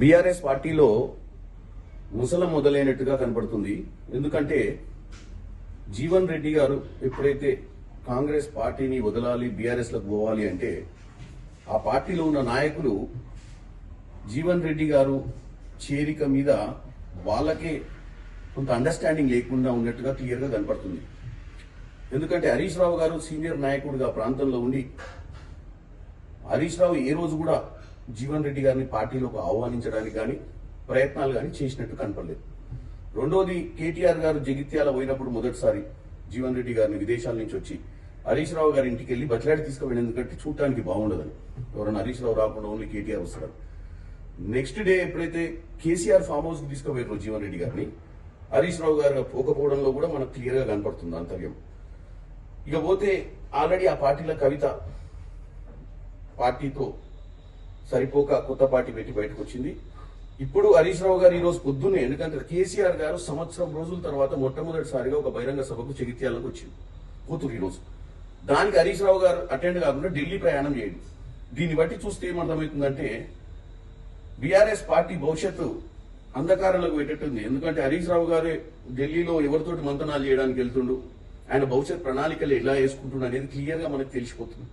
BRS పార్టీలో ముసలం మొదలైనట్టుగా కనబడుతుంది. ఎందుకంటే జీవన్ రెడ్డి గారు ఎప్పుడైతే కాంగ్రెస్ పార్టీని వదలాలి, బీఆర్ఎస్ లకు పోవాలి అంటే ఆ పార్టీలో ఉన్న నాయకులు జీవన్ రెడ్డి గారు చేరిక మీద వాళ్ళకే కొంత అండర్స్టాండింగ్ లేకుండా ఉన్నట్టుగా క్లియర్ గా కనపడుతుంది. ఎందుకంటే హరీష్ రావు గారు సీనియర్ నాయకుడిగా ప్రాంతంలో ఉండి హరీష్ రావు ఏ రోజు కూడా జీవన్ రెడ్డి గారిని పార్టీలోకి ఆహ్వానించడానికి కానీ ప్రయత్నాలు కానీ చేసినట్టు కనపడలేదు. రెండోది, కేటీఆర్ గారు జగిత్యాల పోయినప్పుడు మొదటిసారి జీవన్ రెడ్డి గారిని విదేశాల నుంచి వచ్చి హరీష్ రావు గారి ఇంటికి వెళ్లి బతిలాడి తీసుకువెళ్ళి, ఎందుకంటే చూడటానికి బాగుండదని, ఎవరైనా హరీష్ రావు రాకుండా ఓన్లీ కేటీఆర్ వస్తారు. నెక్స్ట్ డే ఎప్పుడైతే కేసీఆర్ ఫామ్ హౌస్ కి తీసుకుపోయారు జీవన్ రెడ్డి గారిని, హరీష్ రావు గారు పోకపోవడంలో కూడా మనకు క్లియర్ గా కనపడుతుంది అంతర్యం. ఇక పోతే ఆల్రెడీ ఆ పార్టీల కవిత పార్టీతో సరిపోక కొత్త పార్టీ పెట్టి బయటకు వచ్చింది. ఇప్పుడు హరీష్ రావు గారు ఈ రోజు పొద్దున్నే, ఎందుకంటే కేసీఆర్ గారు సంవత్సరం రోజుల తర్వాత మొట్టమొదటిసారిగా ఒక బహిరంగ సభకు జగిత్యాలకు వచ్చింది కూతురు ఈ రోజు. దానికి హరీష్ రావు గారు అటెండ్ కాకుండా ఢిల్లీ ప్రయాణం చేయండి. దీన్ని బట్టి చూస్తే ఏమర్థమవుతుందంటే బీఆర్ఎస్ పార్టీ భవిష్యత్తు అంధకారంలోకి పెట్టేట్టుంది. ఎందుకంటే హరీష్ రావు గారే ఢిల్లీలో ఎవరితోటి మంతనాలు చేయడానికి వెళ్తుండు, ఆయన భవిష్యత్ ప్రణాళికలు ఎలా వేసుకుంటుండు అనేది క్లియర్ గా మనకు తెలిసిపోతుంది.